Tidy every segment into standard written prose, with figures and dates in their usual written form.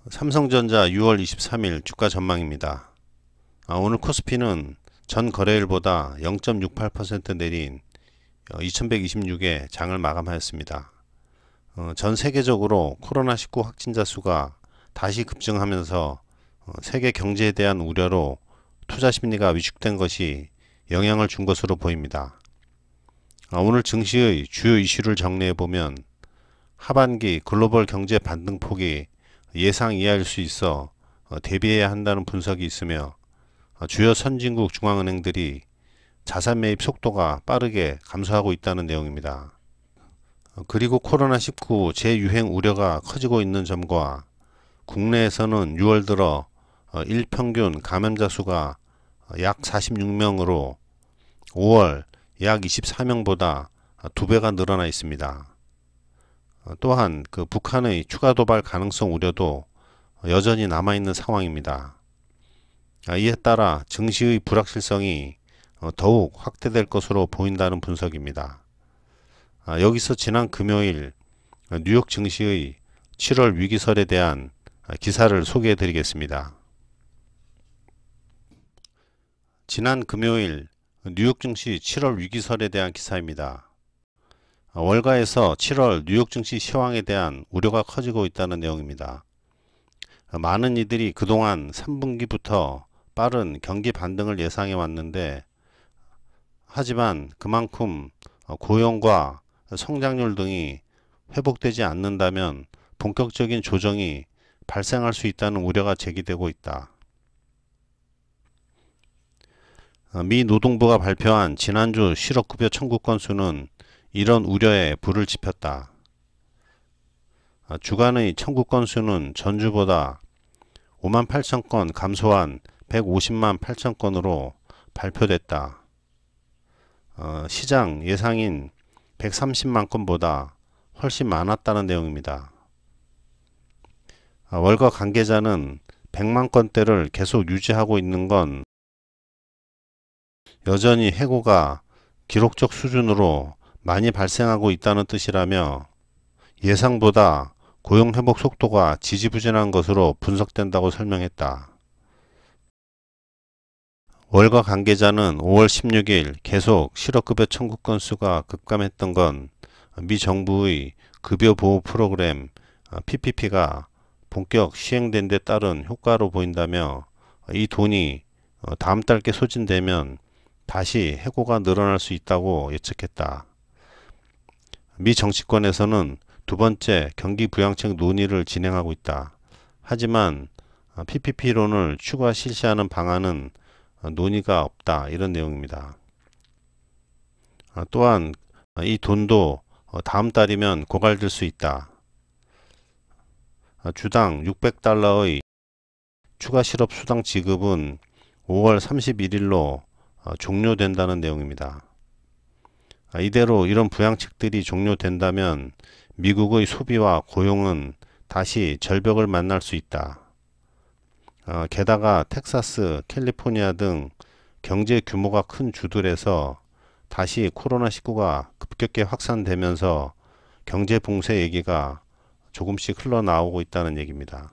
삼성전자 6월 23일 주가 전망입니다. 오늘 코스피는 전 거래일보다 0.68% 내린 2126에 장을 마감하였습니다. 전 세계적으로 코로나19 확진자 수가 다시 급증하면서 세계 경제에 대한 우려로 투자 심리가 위축된 것이 영향을 준 것으로 보입니다. 오늘 증시의 주요 이슈를 정리해보면 하반기 글로벌 경제 반등폭이 예상 이하일 수 있어 대비해야 한다는 분석이 있으며, 주요 선진국 중앙은행들이 자산 매입 속도가 빠르게 감소하고 있다는 내용입니다. 그리고 코로나19 재유행 우려가 커지고 있는 점과 국내에서는 6월 들어 일평균 감염자 수가 약 46명으로 5월 약 24명보다 2배가 늘어나 있습니다. 또한 북한의 추가 도발 가능성 우려도 여전히 남아있는 상황입니다. 이에 따라 증시의 불확실성이 더욱 확대될 것으로 보인다는 분석입니다. 여기서 지난 금요일 뉴욕 증시의 7월 위기설에 대한 기사를 소개해 드리겠습니다. 지난 금요일 뉴욕 증시 7월 위기설에 대한 기사입니다. 월가에서 7월 뉴욕 증시 시황에 대한 우려가 커지고 있다는 내용입니다. 많은 이들이 그동안 3분기부터 빠른 경기 반등을 예상해 왔는데, 하지만 그만큼 고용과 성장률 등이 회복되지 않는다면 본격적인 조정이 발생할 수 있다는 우려가 제기되고 있다. 미 노동부가 발표한 지난주 실업급여 청구 건수는 이런 우려에 불을 지폈다. 주간의 청구 건수는 전주보다 58,000건 감소한 150만 8천 건으로 발표됐다. 시장 예상인 130만 건보다 훨씬 많았다는 내용입니다. 월가 관계자는 100만 건대를 계속 유지하고 있는 건 여전히 해고가 기록적 수준으로 많이 발생하고 있다는 뜻이라며, 예상보다 고용회복 속도가 지지부진한 것으로 분석된다고 설명했다. 월가 관계자는 5월 16일 계속 실업급여 청구 건수가 급감했던 건 미 정부의 급여보호 프로그램 PPP가 본격 시행된 데 따른 효과로 보인다며, 이 돈이 다음 달께 소진되면 다시 해고가 늘어날 수 있다고 예측했다. 미 정치권에서는 두 번째 경기 부양책 논의를 진행하고 있다. 하지만 PPP론을 추가 실시하는 방안은 논의가 없다, 이런 내용입니다. 또한 이 돈도 다음 달이면 고갈될 수 있다. 주당 600달러의 추가 실업 수당 지급은 5월 31일로 종료된다는 내용입니다. 이대로 이런 부양책들이 종료된다면 미국의 소비와 고용은 다시 절벽을 만날 수 있다. 게다가 텍사스, 캘리포니아 등 경제 규모가 큰 주들에서 다시 코로나19가 급격히 확산되면서 경제 봉쇄 얘기가 조금씩 흘러나오고 있다는 얘기입니다.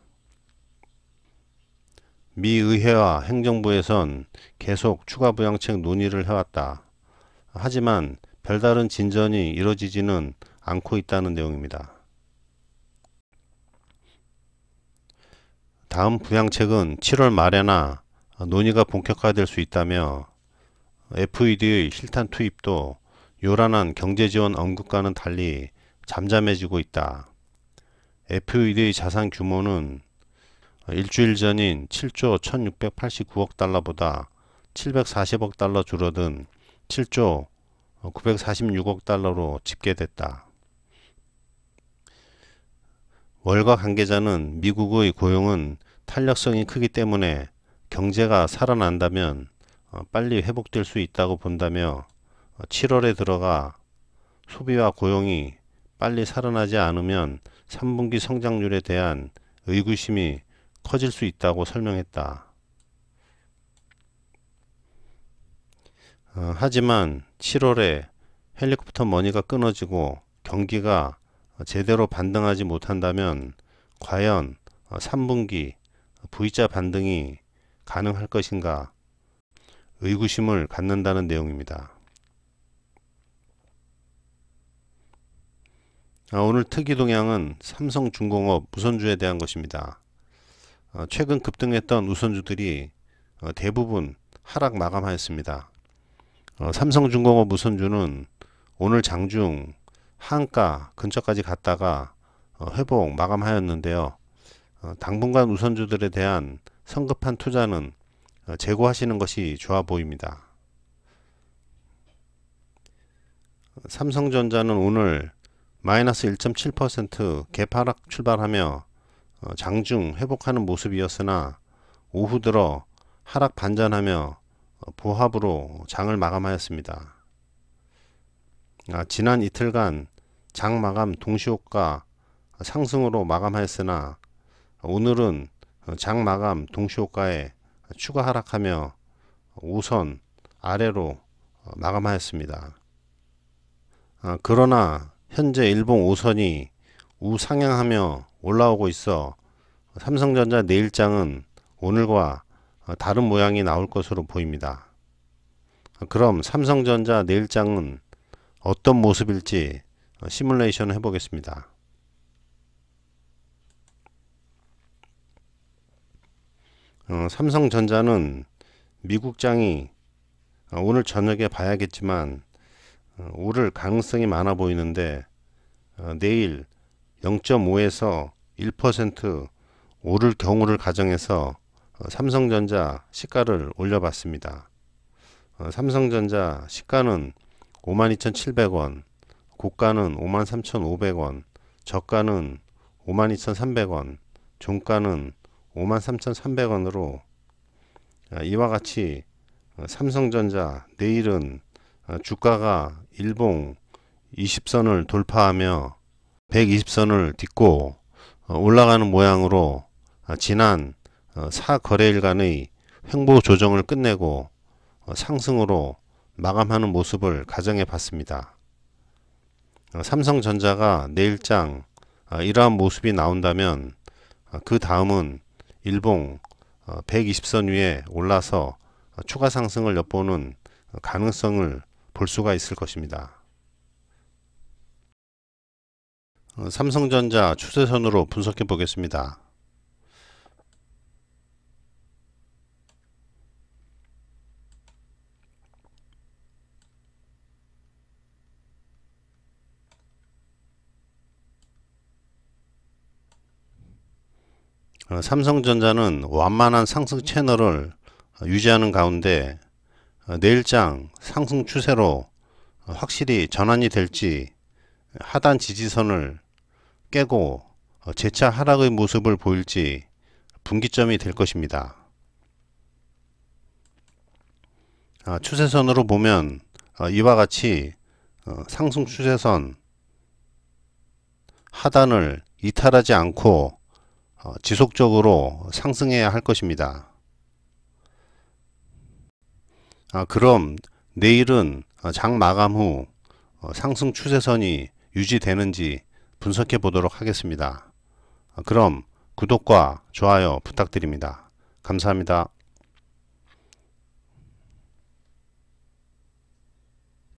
미 의회와 행정부에선 계속 추가 부양책 논의를 해왔다. 하지만 별다른 진전이 이뤄지지는 않고 있다는 내용입니다. 다음 부양책은 7월 말에나 논의가 본격화될 수 있다며, FED의 실탄 투입도 요란한 경제지원 언급과는 달리 잠잠해지고 있다. FED의 자산 규모는 일주일 전인 7조 1689억 달러보다 740억 달러 줄어든 7조 946억 달러로 집계됐다. 월가 관계자는 미국의 고용은 탄력성이 크기 때문에 경제가 살아난다면 빨리 회복될 수 있다고 본다며, 7월에 들어가 소비와 고용이 빨리 살아나지 않으면 3분기 성장률에 대한 의구심이 커질 수 있다고 설명했다. 하지만 7월에 헬리콥터 머니가 끊어지고 경기가 제대로 반등하지 못한다면 과연 3분기 V자 반등이 가능할 것인가 의구심을 갖는다는 내용입니다. 오늘 특이 동향은 삼성중공업 우선주에 대한 것입니다. 최근 급등했던 우선주들이 대부분 하락 마감하였습니다. 삼성중공업 우선주는 오늘 장중 한가 근처까지 갔다가 회복 마감하였는데요. 당분간 우선주들에 대한 성급한 투자는 재고하시는 것이 좋아 보입니다. 삼성전자는 오늘 마이너스 1.7% 개파락 출발하며 장중 회복하는 모습이었으나 오후 들어 하락 반전하며 보합으로 장을 마감하였습니다. 지난 이틀간 장 마감 동시효과 상승으로 마감하였으나 오늘은 장 마감 동시효과에 추가 하락하며 5선 아래로 마감하였습니다. 그러나 현재 일봉 5선이 우상향하며 올라오고 있어 삼성전자 내일장은 오늘과 다른 모양이 나올 것으로 보입니다. 그럼 삼성전자 내일장은 어떤 모습일지 시뮬레이션을 해보겠습니다. 삼성전자는 미국장이 오늘 저녁에 봐야겠지만 오를 가능성이 많아 보이는데 내일 0.5에서 1% 오를 경우를 가정해서 삼성전자 시가를 올려봤습니다. 삼성전자 시가는 52,700원, 고가는 53,500원, 저가는 52,300원, 종가는 53,300원으로 이와 같이 삼성전자 내일은 주가가 일봉 20선을 돌파하며 120선을 딛고 올라가는 모양으로 지난 4거래일간의 횡보 조정을 끝내고 상승으로 마감하는 모습을 가정해 봤습니다. 삼성전자가 내일장 이러한 모습이 나온다면 그 다음은 일봉 120선 위에 올라서 추가 상승을 엿보는 가능성을 볼 수가 있을 것입니다. 삼성전자 추세선으로 분석해 보겠습니다. 삼성전자는 완만한 상승 채널을 유지하는 가운데 내일장 상승 추세로 확실히 전환이 될지 하단 지지선을 깨고 재차 하락의 모습을 보일지 분기점이 될 것입니다. 추세선으로 보면 이와 같이 상승 추세선 하단을 이탈하지 않고 지속적으로 상승해야 할 것입니다. 그럼 내일은 장 마감 후 상승 추세선이 유지되는지 분석해 보도록 하겠습니다. 그럼 구독과 좋아요 부탁드립니다. 감사합니다.